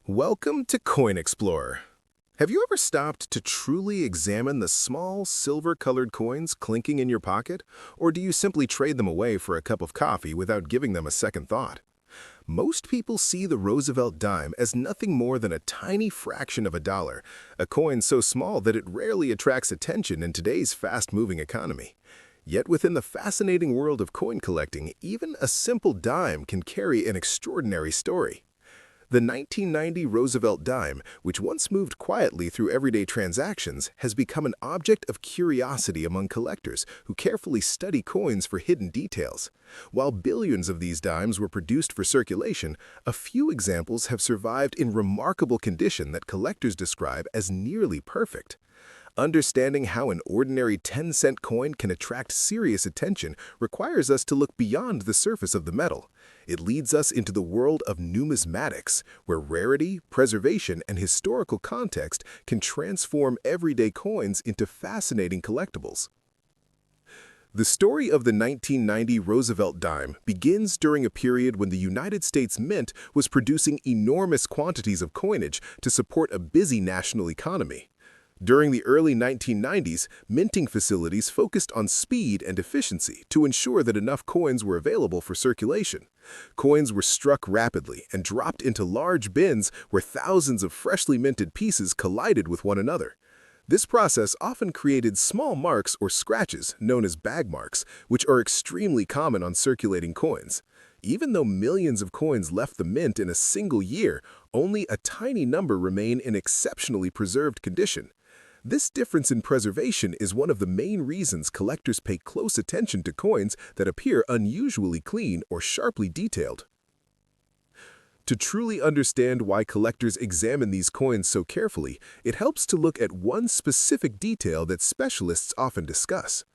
Welcome to Coin Explorer. Have you ever stopped to truly examine the small, silver-colored coins clinking in your pocket, or do you simply trade them away for a cup of coffee without giving them a second thought? Most people see the Roosevelt Dime as nothing more than a tiny fraction of a dollar, a coin so small that it rarely attracts attention in today's fast-moving economy. Yet within the fascinating world of coin collecting, even a simple dime can carry an extraordinary story. The 1990 Roosevelt Dime, which once moved quietly through everyday transactions, has become an object of curiosity among collectors who carefully study coins for hidden details. While billions of these dimes were produced for circulation, a few examples have survived in remarkable condition that collectors describe as nearly perfect. Understanding how an ordinary 10-cent coin can attract serious attention requires us to look beyond the surface of the metal. It leads us into the world of numismatics, where rarity, preservation, and historical context can transform everyday coins into fascinating collectibles. The story of the 1990 Roosevelt Dime begins during a period when the United States Mint was producing enormous quantities of coinage to support a busy national economy. During the early 1990s, minting facilities focused on speed and efficiency to ensure that enough coins were available for circulation. Coins were struck rapidly and dropped into large bins where thousands of freshly minted pieces collided with one another. This process often created small marks or scratches, known as bag marks, which are extremely common on circulating coins. Even though millions of coins left the mint in a single year, only a tiny number remain in exceptionally preserved condition. This difference in preservation is one of the main reasons collectors pay close attention to coins that appear unusually clean or sharply detailed. To truly understand why collectors examine these coins so carefully, it helps to look at one specific detail that specialists often discuss.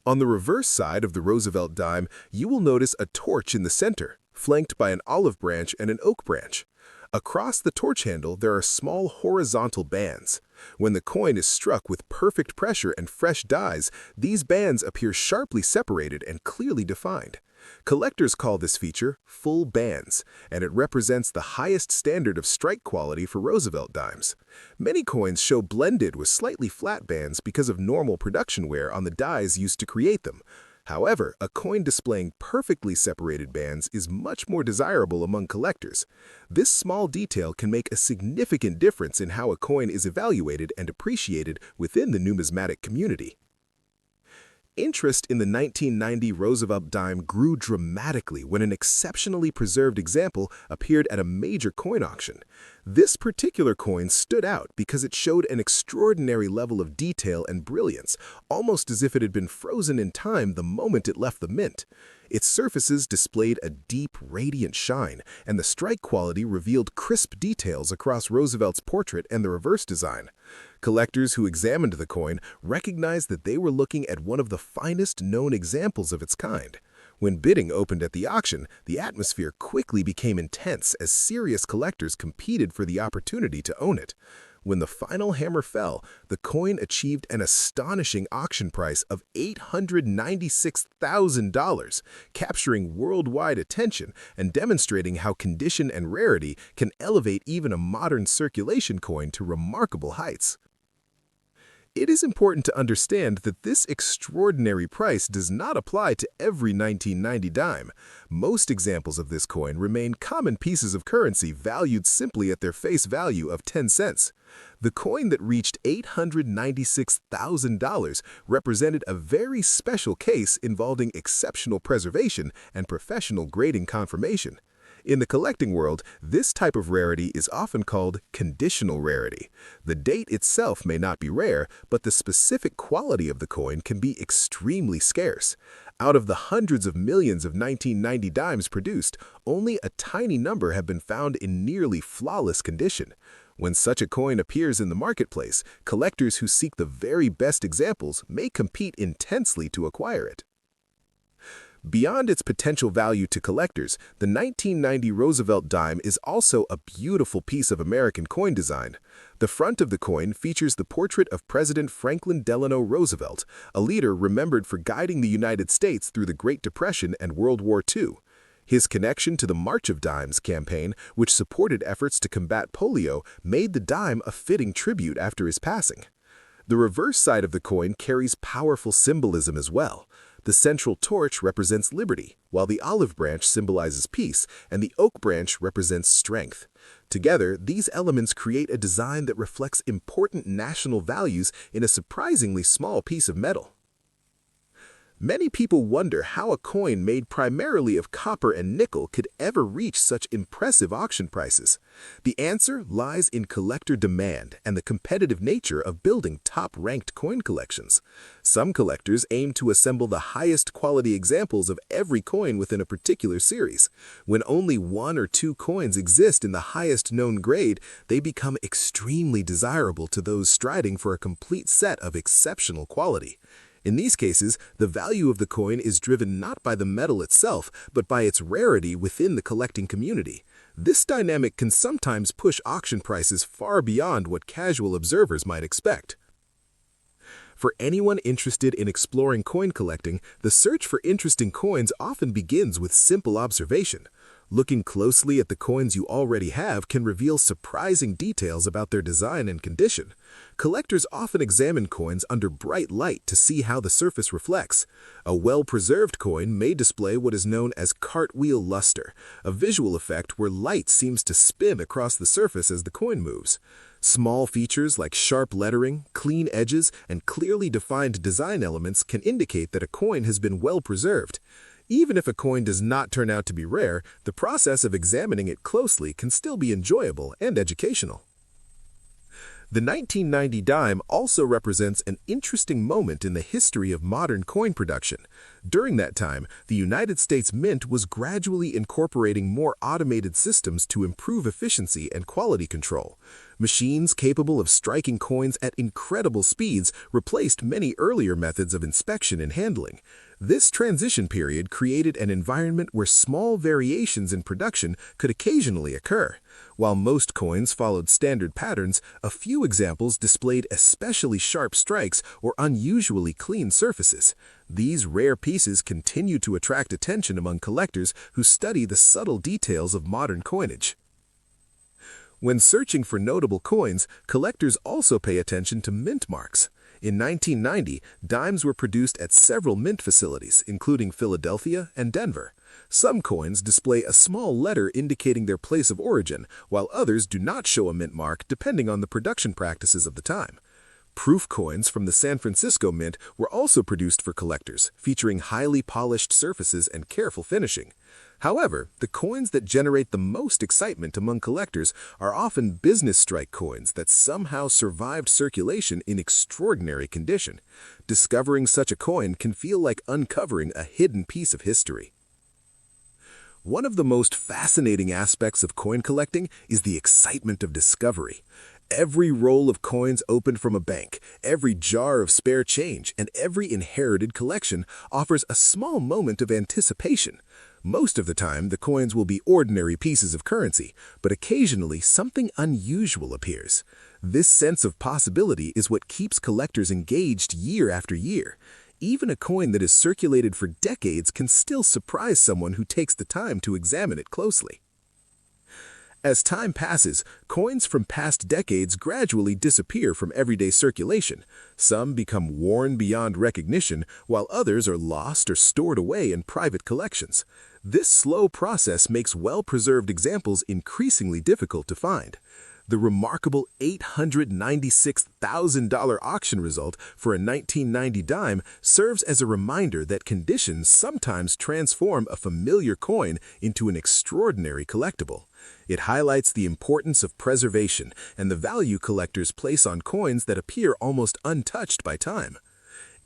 On the reverse side of the Roosevelt Dime, you will notice a torch in the center, flanked by an olive branch and an oak branch. Across the torch handle, there are small horizontal bands. When the coin is struck with perfect pressure and fresh dies, these bands appear sharply separated and clearly defined. Collectors call this feature full bands, and it represents the highest standard of strike quality for Roosevelt dimes. Many coins show blended with slightly flat bands because of normal production wear on the dies used to create them. However, a coin displaying perfectly separated bands is much more desirable among collectors. This small detail can make a significant difference in how a coin is evaluated and appreciated within the numismatic community. Interest in the 1990 Roosevelt Dime grew dramatically when an exceptionally preserved example appeared at a major coin auction. This particular coin stood out because it showed an extraordinary level of detail and brilliance, almost as if it had been frozen in time the moment it left the mint. Its surfaces displayed a deep, radiant shine, and the strike quality revealed crisp details across Roosevelt's portrait and the reverse design. Collectors who examined the coin recognized that they were looking at one of the finest known examples of its kind. When bidding opened at the auction, the atmosphere quickly became intense as serious collectors competed for the opportunity to own it. When the final hammer fell, the coin achieved an astonishing auction price of $896,000, capturing worldwide attention and demonstrating how condition and rarity can elevate even a modern circulation coin to remarkable heights. It is important to understand that this extraordinary price does not apply to every 1990 dime. Most examples of this coin remain common pieces of currency valued simply at their face value of 10 cents. The coin that reached $896,000 represented a very special case involving exceptional preservation and professional grading confirmation. In the collecting world, this type of rarity is often called conditional rarity. The date itself may not be rare, but the specific quality of the coin can be extremely scarce. Out of the hundreds of millions of 1990 dimes produced, only a tiny number have been found in nearly flawless condition. When such a coin appears in the marketplace, collectors who seek the very best examples may compete intensely to acquire it. Beyond its potential value to collectors, the 1990 Roosevelt Dime is also a beautiful piece of American coin design. The front of the coin features the portrait of President Franklin Delano Roosevelt, a leader remembered for guiding the United States through the Great Depression and World War II. His connection to the March of Dimes campaign, which supported efforts to combat polio, made the dime a fitting tribute after his passing. The reverse side of the coin carries powerful symbolism as well. The central torch represents liberty, while the olive branch symbolizes peace, and the oak branch represents strength. Together, these elements create a design that reflects important national values in a surprisingly small piece of metal. Many people wonder how a coin made primarily of copper and nickel could ever reach such impressive auction prices. The answer lies in collector demand and the competitive nature of building top-ranked coin collections. Some collectors aim to assemble the highest quality examples of every coin within a particular series. When only one or two coins exist in the highest known grade, they become extremely desirable to those striding for a complete set of exceptional quality. In these cases, the value of the coin is driven not by the metal itself, but by its rarity within the collecting community. This dynamic can sometimes push auction prices far beyond what casual observers might expect. For anyone interested in exploring coin collecting, the search for interesting coins often begins with simple observation. Looking closely at the coins you already have can reveal surprising details about their design and condition. Collectors often examine coins under bright light to see how the surface reflects. A well-preserved coin may display what is known as cartwheel luster, a visual effect where light seems to spin across the surface as the coin moves. Small features like sharp lettering, clean edges, and clearly defined design elements can indicate that a coin has been well preserved. Even if a coin does not turn out to be rare, the process of examining it closely can still be enjoyable and educational. The 1990 dime also represents an interesting moment in the history of modern coin production. During that time, the United States Mint was gradually incorporating more automated systems to improve efficiency and quality control. Machines capable of striking coins at incredible speeds replaced many earlier methods of inspection and handling. This transition period created an environment where small variations in production could occasionally occur. While most coins followed standard patterns, a few examples displayed especially sharp strikes or unusually clean surfaces. These rare pieces continue to attract attention among collectors who study the subtle details of modern coinage. When searching for notable coins, collectors also pay attention to mint marks. In 1990, dimes were produced at several mint facilities, including Philadelphia and Denver. Some coins display a small letter indicating their place of origin, while others do not show a mint mark depending on the production practices of the time. Proof coins from the San Francisco Mint were also produced for collectors, featuring highly polished surfaces and careful finishing. However, the coins that generate the most excitement among collectors are often business strike coins that somehow survived circulation in extraordinary condition. Discovering such a coin can feel like uncovering a hidden piece of history. One of the most fascinating aspects of coin collecting is the excitement of discovery. Every roll of coins opened from a bank, every jar of spare change, and every inherited collection offers a small moment of anticipation. Most of the time, the coins will be ordinary pieces of currency, but occasionally something unusual appears. This sense of possibility is what keeps collectors engaged year after year. Even a coin that has circulated for decades can still surprise someone who takes the time to examine it closely. As time passes, coins from past decades gradually disappear from everyday circulation. Some become worn beyond recognition, while others are lost or stored away in private collections. This slow process makes well-preserved examples increasingly difficult to find. The remarkable $896,000 auction result for a 1990 dime serves as a reminder that conditions sometimes transform a familiar coin into an extraordinary collectible. It highlights the importance of preservation and the value collectors place on coins that appear almost untouched by time.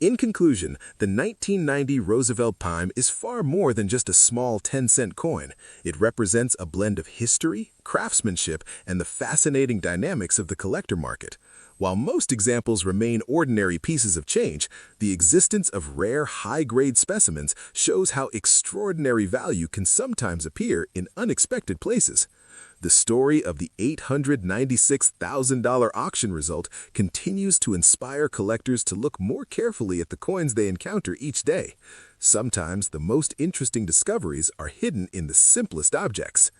In conclusion, the 1990 Roosevelt Dime is far more than just a small 10-cent coin. It represents a blend of history, craftsmanship, and the fascinating dynamics of the collector market. While most examples remain ordinary pieces of change, the existence of rare, high-grade specimens shows how extraordinary value can sometimes appear in unexpected places. The story of the $896,000 auction result continues to inspire collectors to look more carefully at the coins they encounter each day. Sometimes the most interesting discoveries are hidden in the simplest objects.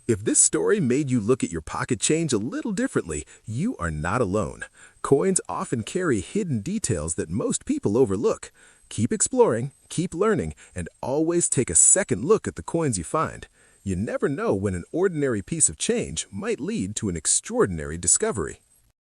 If this story made you look at your pocket change a little differently, you are not alone. Coins often carry hidden details that most people overlook. Keep exploring, keep learning, and always take a second look at the coins you find. You never know when an ordinary piece of change might lead to an extraordinary discovery.